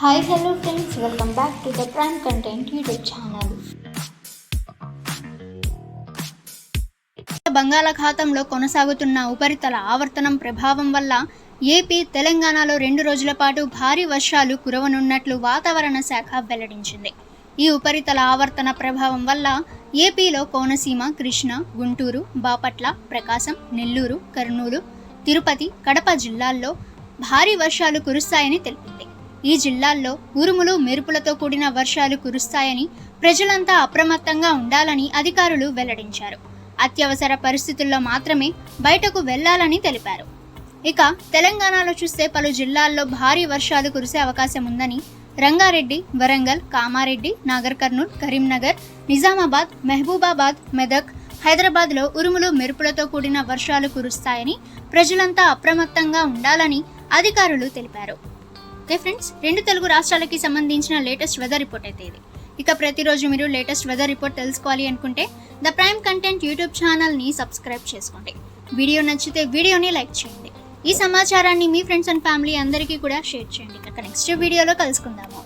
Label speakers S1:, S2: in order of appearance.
S1: Hi, hello friends, welcome back to the Prime Content YouTube channel.
S2: బంగాళాఖాతంలో కొనసాగుతున్న ఉపరితల ఆవర్తనం ప్రభావం వల్ల ఏపీ, తెలంగాణలో 2 రోజుల పాటు భారీ వర్షాలు కురవనున్నట్లు వాతావరణ శాఖ వెల్లడించింది. ఈ ఉపరితల ఆవర్తన ప్రభావం వల్ల ఏపీలో కోనసీమ, కృష్ణా, గుంటూరు, బాపట్ల, ప్రకాశం, నెల్లూరు, కర్నూలు, తిరుపతి, కడప జిల్లాల్లో భారీ వర్షాలు కురుస్తాయని తెలిపింది. ఈ జిల్లాల్లో ఉరుములు, మెరుపులతో కూడిన వర్షాలు కురుస్తాయని, ప్రజలంతా అప్రమత్తంగా ఉండాలని అధికారులు వెల్లడించారు. అత్యవసర పరిస్థితుల్లో మాత్రమే బయటకు వెళ్లాలని తెలిపారు. ఇక తెలంగాణలో చూస్తే పలు జిల్లాల్లో భారీ వర్షాలు కురిసే అవకాశం ఉందని రంగారెడ్డి, వరంగల్, కామారెడ్డి, నాగర్ కర్నూల్, కరీంనగర్, నిజామాబాద్, మహబూబాబాద్, మెదక్, హైదరాబాద్లో ఉరుములు, మెరుపులతో కూడిన వర్షాలు కురుస్తాయని, ప్రజలంతా అప్రమత్తంగా ఉండాలని అధికారులు తెలిపారు. ఓకే ఫ్రెండ్స్, 2 తెలుగు రాష్ట్రాలకి సంబంధించిన లేటెస్ట్ వెదర్ రిపోర్ట్ అయితే ఇది. ఇక ప్రతిరోజు మీరు లేటెస్ట్ వెదర్ రిపోర్ట్ తెలుసుకోవాలి అనుకుంటే ద ప్రైమ్ కంటెంట్ యూట్యూబ్ ఛానల్ని సబ్స్క్రైబ్ చేసుకోండి. వీడియో నచ్చితే వీడియోని లైక్ చేయండి. ఈ సమాచారాన్ని మీ ఫ్రెండ్స్ అండ్ ఫ్యామిలీ అందరికీ కూడా షేర్ చేయండి. ఇక నెక్స్ట్ వీడియోలో కలుసుకుందాము.